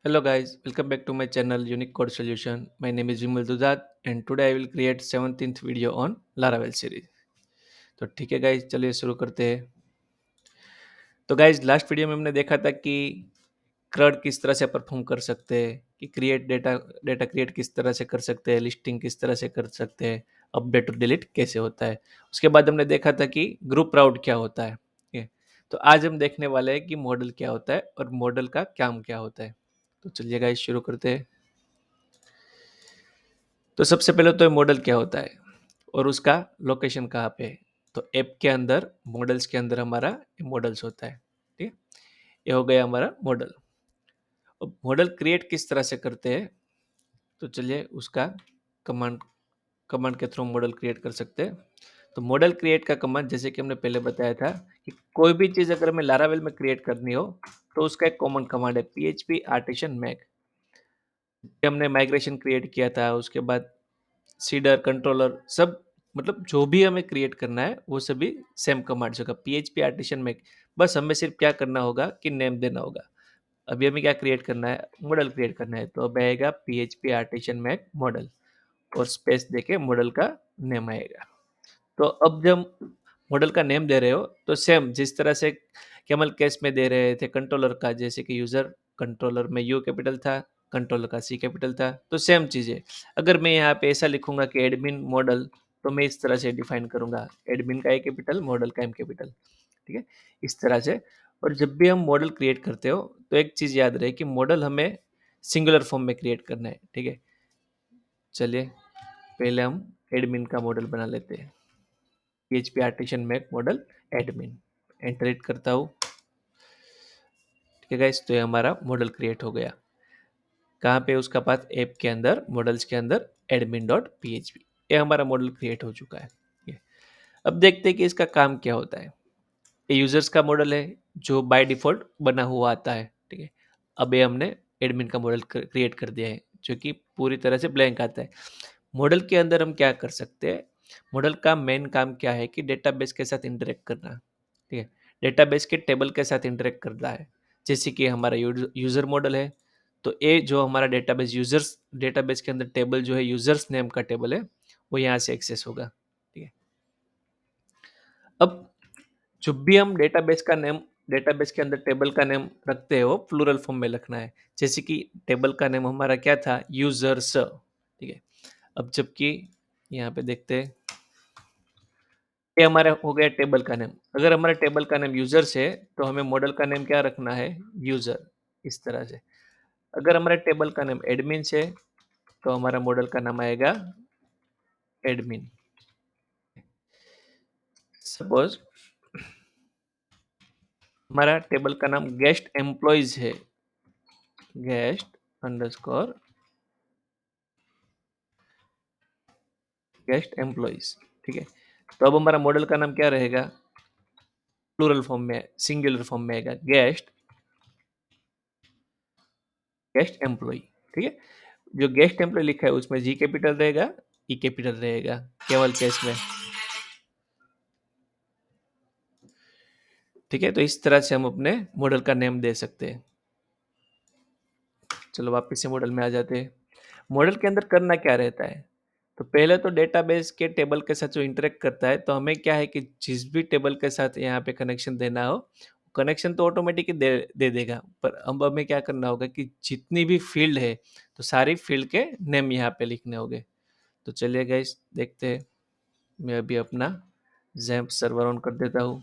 Hello guys, welcome back to my channel Unique Code Solution. My name is Vimal Dudad and today I will create 17th video on Laravel series. तो ठीक है guys, चलिए शुरू करते हैं। तो guys last video में हमने देखा था कि क्रड किस तरह से परफॉर्म कर सकते हैं, कि क्रिएट डेटा डेटा क्रिएट किस तरह से कर सकते हैं, लिस्टिंग किस तरह से कर सकते हैं, अपडेट और डिलीट कैसे होता है। उसके बाद हमने देखा था कि ग्रुप राउट क्या होता है। ठीक है, तो आज हम देखने वाले हैं कि मॉडल क्या होता है और मॉडल का काम क्या होता है। तो चलिए गाइज शुरू करते हैं। तो सबसे पहले तो मॉडल क्या होता है और उसका लोकेशन कहाँ पे है। तो ऐप के अंदर मॉडल्स के अंदर हमारा मॉडल्स होता है। ठीक है, ये हो गया हमारा मॉडल। अब मॉडल क्रिएट किस तरह से करते हैं, तो चलिए उसका कमांड कमांड के थ्रू मॉडल क्रिएट कर सकते हैं। तो मॉडल क्रिएट का कमांड, जैसे कि हमने पहले बताया था कि कोई भी चीज़ अगर हमें लारावेल में क्रिएट करनी हो तो उसका एक कॉमन कमांड है php artisan make। हमने माइग्रेशन क्रिएट किया था, उसके बाद सीडर कंट्रोलर सब, मतलब जो भी हमें क्रिएट करना है वो सभी सेम कमांड्स होगा php आर्टिशन में। बस हमें सिर्फ क्या करना होगा कि नेम देना होगा। अभी हमें क्या क्रिएट करना है, मॉडल क्रिएट करना है, तो अब आएगा php आर्टिशन में मॉडल और स्पेस देके मॉडल का नेम आएगा। तो अब जब मॉडल का नेम दे रहे हो तो सेम जिस तरह से कैमल केस में दे रहे थे कंट्रोलर का, जैसे कि यूजर कंट्रोलर में यू कैपिटल था, कंट्रोलर का सी कैपिटल था, तो सेम चीज़ है। अगर मैं यहाँ पे ऐसा लिखूंगा कि एडमिन मॉडल, तो मैं इस तरह से डिफाइन करूंगा, एडमिन का ए कैपिटल, मॉडल का एम कैपिटल। ठीक है, इस तरह से। और जब भी हम मॉडल क्रिएट करते हो तो एक चीज़ याद रहे कि मॉडल हमें सिंगुलर फॉर्म में क्रिएट करना है। ठीक है, चलिए पहले हम एडमिन का मॉडल बना लेते हैं। PHP artisan make model admin, enter hit करता हूँ। ठीक है गाइस, तो ये हमारा मॉडल क्रिएट हो गया। कहाँ पे, उसका पाथ ऐप के अंदर, मॉडल्स के अंदर एडमिन डॉट php। ये हमारा मॉडल क्रिएट हो चुका है। ये अब देखते हैं कि इसका काम क्या होता है। ये यूजर्स का मॉडल है जो बाय डिफॉल्ट बना हुआ आता है। ठीक है, अब ये हमने एडमिन का मॉडल क्रिएट कर दिया है जो कि पूरी तरह से ब्लैंक आता है। मॉडल के अंदर हम क्या कर सकते हैं, मॉडल का मेन काम क्या है कि डेटाबेस के साथ इंटरेक्ट करना। ठीक है, डेटाबेस के टेबल के साथ इंटरेक्ट करना है। जैसे कि हमारा यूजर मॉडल है, तो ये जो हमारा डेटाबेस यूजर्स, डेटाबेस के अंदर टेबल जो है यूजर्स नेम का टेबल है, वो यहाँ से एक्सेस होगा। ठीक है, अब जब भी हम डेटाबेस का नेम, डेटाबेस के अंदर टेबल का नेम रखते हो प्लूरल फॉर्म में लिखना है। जैसे कि टेबल का नेम हमारा क्या था, यूजर्स। ठीक है, अब जबकि यहाँ पे देखते हैं, ये हमारा हो गया टेबल का नेम। अगर हमारा टेबल का नेम यूजर्स है तो हमें मॉडल का नेम क्या रखना है, यूजर, इस तरह से। अगर हमारे टेबल का नेम एडमिन है तो हमारा मॉडल का नाम आएगा एडमिन। सपोज हमारा टेबल का नाम गेस्ट एम्प्लॉयज है, गेस्ट अंडरस्कोर गेस्ट एम्प्लॉयज। ठीक है, तो अब हमारा मॉडल का नाम क्या रहेगा, प्लूरल फॉर्म में, सिंगुलर फॉर्म में आएगा, गेस्ट गेस्ट एम्प्लॉय। ठीक है, जो गेस्ट एम्प्लॉय लिखा है उसमें जी कैपिटल रहेगा, ई कैपिटल रहेगा केवल केस में। ठीक है, तो इस तरह से हम अपने मॉडल का नेम दे सकते हैं। चलो वापस से मॉडल में आ जाते हैं। मॉडल के अंदर करना क्या रहता है, तो पहले तो डेटाबेस के टेबल के साथ जो इंटरेक्ट करता है, तो हमें क्या है कि जिस भी टेबल के साथ यहाँ पे कनेक्शन देना हो, कनेक्शन तो ऑटोमेटिक दे देगा, पर अब हमें क्या करना होगा कि जितनी भी फील्ड है तो सारी फील्ड के नेम यहाँ पे लिखने होंगे। तो चलिए गाइस देखते हैं। मैं अभी अपना जैम्प सर्वर ऑन कर देता हूँ।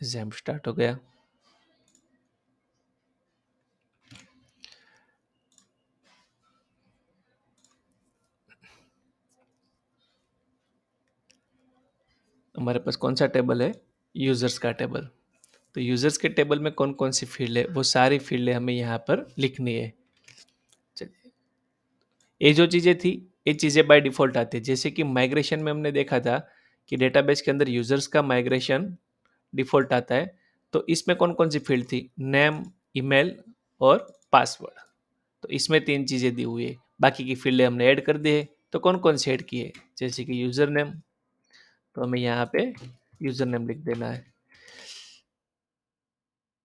जैम्प स्टार्ट हो गया। हमारे पास कौन सा टेबल है, यूजर्स का टेबल। तो यूजर्स के टेबल में कौन कौन सी फील्ड है, वो सारी फील्डें हमें यहाँ पर लिखनी है। चलिए, ये जो चीज़ें थी, ये चीज़ें बाय डिफ़ॉल्ट आती है। जैसे कि माइग्रेशन में हमने देखा था कि डेटाबेस के अंदर यूजर्स का माइग्रेशन डिफ़ॉल्ट आता है। तो इसमें कौन कौन सी फील्ड थी, नेम, ईमेल और पासवर्ड। तो इसमें 3 चीज़ें दी हुई है। बाकी की फील्डें हमने ऐड कर दी है। तो कौन कौन से ऐड किए, जैसे कि यूज़र नेम, तो हमें यहाँ पे यूजर नेम लिख देना है।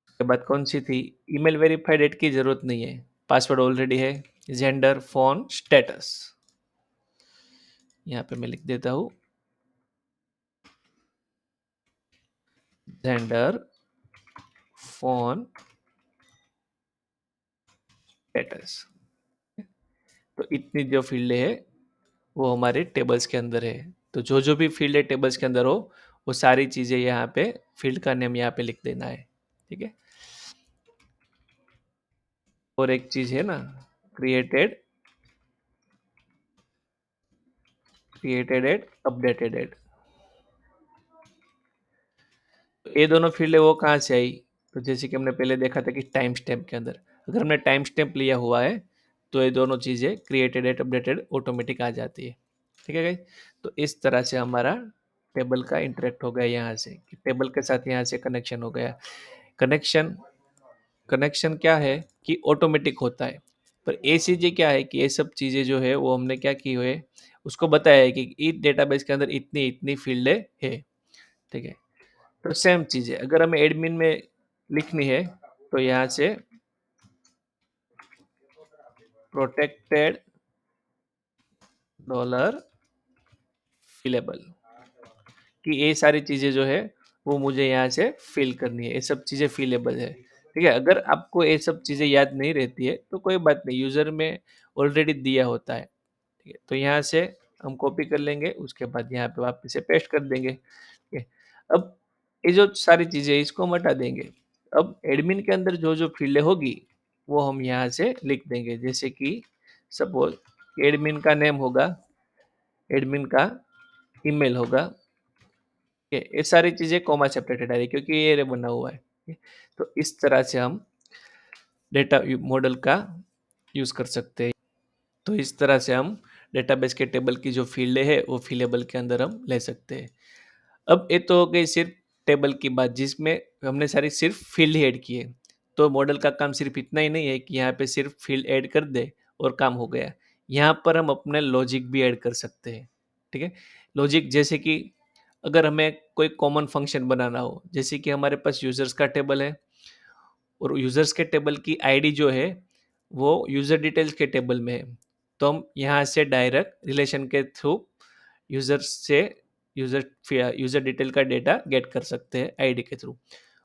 उसके बाद कौन सी थी, ईमेल वेरीफाइड एड की जरूरत नहीं है, पासवर्ड ऑलरेडी है। जेंडर, फोन, स्टेटस, यहाँ पे मैं लिख देता हूँ जेंडर, फोन, स्टेटस। तो इतनी जो फील्ड है वो हमारे टेबल्स के अंदर है। तो जो जो भी फील्ड है टेबल्स के अंदर हो, वो सारी चीजें यहाँ पे फील्ड का नेम यहाँ पे लिख देना है। ठीक है। और एक चीज है ना, created, created at, updated at. ये दोनों फील्ड है वो कहाँ से आई, तो जैसे कि हमने पहले देखा था कि टाइम स्टैम्प के अंदर, अगर हमने टाइम स्टैम्प लिया हुआ है तो ये दोनों चीज़ें क्रिएटेड एट अपडेटेड ऑटोमेटिक आ जाती है। ठीक है गाइस। तो इस तरह से हमारा टेबल का इंटरेक्ट हो गया यहाँ से, कि टेबल के साथ यहाँ से कनेक्शन हो गया। कनेक्शन, कनेक्शन क्या है कि ऑटोमेटिक होता है, पर ये चीज़ें क्या है कि ये सब चीज़ें जो है वो हमने क्या की हुई है, उसको बताया है कि इस डेटाबेस के अंदर इतनी इतनी फील्डें है। ठीक है। तो सेम चीज है, अगर हमें एडमिन में लिखनी है तो यहाँ से प्रोटेक्टेड डॉलर फिलेबल, कि ये सारी चीजें जो है वो मुझे यहाँ से फिल करनी है, ये सब चीजें फिलेबल है। ठीक है। अगर आपको ये सब चीजें याद नहीं रहती है तो कोई बात नहीं, यूजर में ऑलरेडी दिया होता है। ठीक है। तो यहाँ से हम कॉपी कर लेंगे, उसके बाद यहाँ पे वापस से पेस्ट कर देंगे। ठीक है। अब ये जो सारी चीजें इसको हम हटा देंगे। अब एडमिन के अंदर जो जो फील्ड होगी वो हम यहाँ से लिख देंगे, जैसे कि सपोज एडमिन का नेम होगा, एडमिन का ईमेल होगा। ये सारी चीजें कॉमा सेपरेटेड आ रही है क्योंकि ये बना हुआ है। तो इस तरह से हम डेटा मॉडल का यूज कर सकते हैं। तो इस तरह से हम डेटाबेस के टेबल की जो फील्ड है वो फीलेबल के अंदर हम ले सकते हैं। अब ये तो हो गई सिर्फ टेबल की बात, जिसमें हमने सारी सिर्फ फील्ड ही ऐड किए। तो मॉडल का काम सिर्फ इतना ही नहीं है कि यहाँ पे सिर्फ फील्ड ऐड कर दे और काम हो गया। यहाँ पर हम अपने लॉजिक भी ऐड कर सकते हैं। ठीक है। लॉजिक जैसे कि अगर हमें कोई कॉमन फंक्शन बनाना हो, जैसे कि हमारे पास यूजर्स का टेबल है और यूजर्स के टेबल की आईडी जो है वो यूजर डिटेल्स के टेबल में है, तो हम यहाँ से डायरेक्ट रिलेशन के थ्रू यूजर्स से यूजर यूजर डिटेल का डेटा गेट कर सकते हैं आईडी के थ्रू।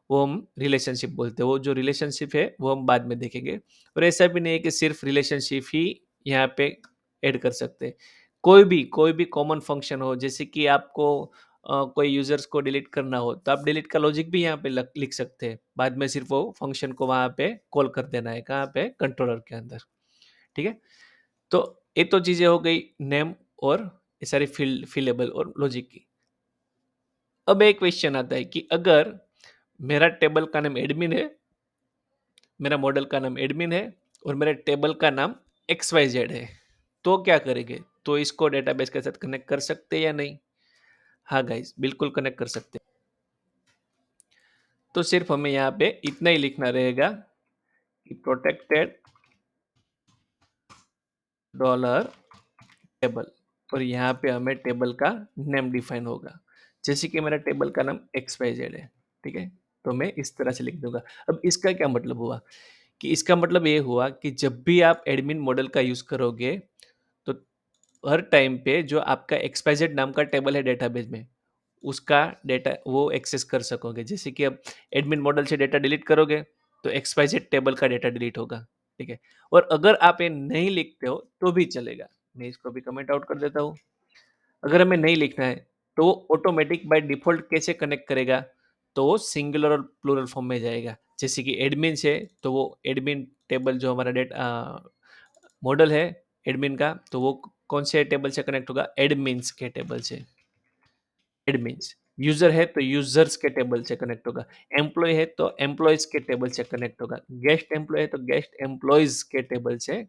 वो हम रिलेशनशिप बोलते हैं। वो जो रिलेशनशिप है वो हम बाद में देखेंगे। और ऐसा भी नहीं है कि सिर्फ रिलेशनशिप ही यहाँ पे ऐड कर सकते हैं। कोई भी कॉमन फंक्शन हो, जैसे कि आपको कोई यूजर्स को डिलीट करना हो तो आप डिलीट का लॉजिक भी यहाँ पे लिख सकते हैं। बाद में सिर्फ वो फंक्शन को वहाँ पे कॉल कर देना है, कहाँ पे, कंट्रोलर के अंदर। ठीक है। तो ये तो चीजें हो गई नेम और ये सारी फिलेबल और लॉजिक की। अब एक क्वेश्चन आता है कि अगर मेरा टेबल का नाम एडमिन है, मेरा मॉडल का नाम एडमिन है और मेरे टेबल का नाम एक्स वाई जेड है, तो क्या करेंगे? तो इसको डेटाबेस के साथ कनेक्ट कर सकते हैं या नहीं? हाँ गाइस, बिल्कुल कनेक्ट कर सकते हैं। तो सिर्फ हमें यहाँ पे इतना ही लिखना रहेगा कि प्रोटेक्टेड डॉलर टेबल, और यहाँ पे हमें टेबल का नेम डिफाइन होगा। जैसे कि मेरा टेबल का नाम एक्स वाई जेड है। ठीक है। तो मैं इस तरह से लिख दूंगा। अब इसका क्या मतलब हुआ, कि इसका मतलब ये हुआ कि जब भी आप एडमिन मॉडल का यूज करोगे तो हर टाइम पे जो आपका एक्सपाइजेड नाम का टेबल है डेटाबेस में, उसका डेटा वो एक्सेस कर सकोगे। जैसे कि अब एडमिन मॉडल से डेटा डिलीट करोगे तो एक्सपाइजेड टेबल का डेटा डिलीट होगा। ठीक है। और अगर आप ये नहीं लिखते हो तो भी चलेगा। मैं इसको भी कमेंट आउट कर देता हूँ। अगर हमें नहीं लिखना है तो वो ऑटोमेटिक बाय डिफ़ॉल्ट कैसे कनेक्ट करेगा? तो वो सिंगुलर और प्लूरल फॉर्म में जाएगा। जैसे कि एडमिन्स है तो वो एडमिन टेबल जो हमारा मॉडल है एडमिन का, तो वो कौन से टेबल से कनेक्ट होगा? एडमिन्स के टेबल से। एडमिन्स। यूज़र है तो यूज़र्स के टेबल से कनेक्ट होगा। एम्प्लॉयी है तो एम्प्लॉइज़ के टेबल से कनेक्ट होगा। गेस्ट एम्प्लॉयी है तो गेस्ट एम्प्लॉइज़ के टेबल से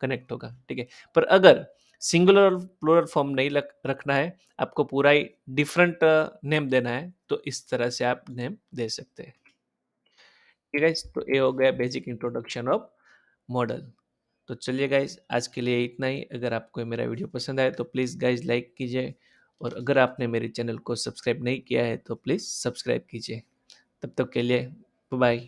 कनेक्ट होगा। ठीक है। पर अगर सिंगुलर और प्लूरल फॉर्म नहीं रखना है, आपको पूरा ही डिफरेंट नेम देना है, तो इस तरह से आप नेम दे सकते हैं। ठीक है गाइस, तो ये हो गया बेसिक इंट्रोडक्शन ऑफ मॉडल। तो चलिए गाइस, आज के लिए इतना ही। अगर आपको मेरा वीडियो पसंद आए तो प्लीज़ गाइस लाइक कीजिए और अगर आपने मेरे चैनल को सब्सक्राइब नहीं किया है तो प्लीज़ सब्सक्राइब कीजिए। तब तक के लिए बाय।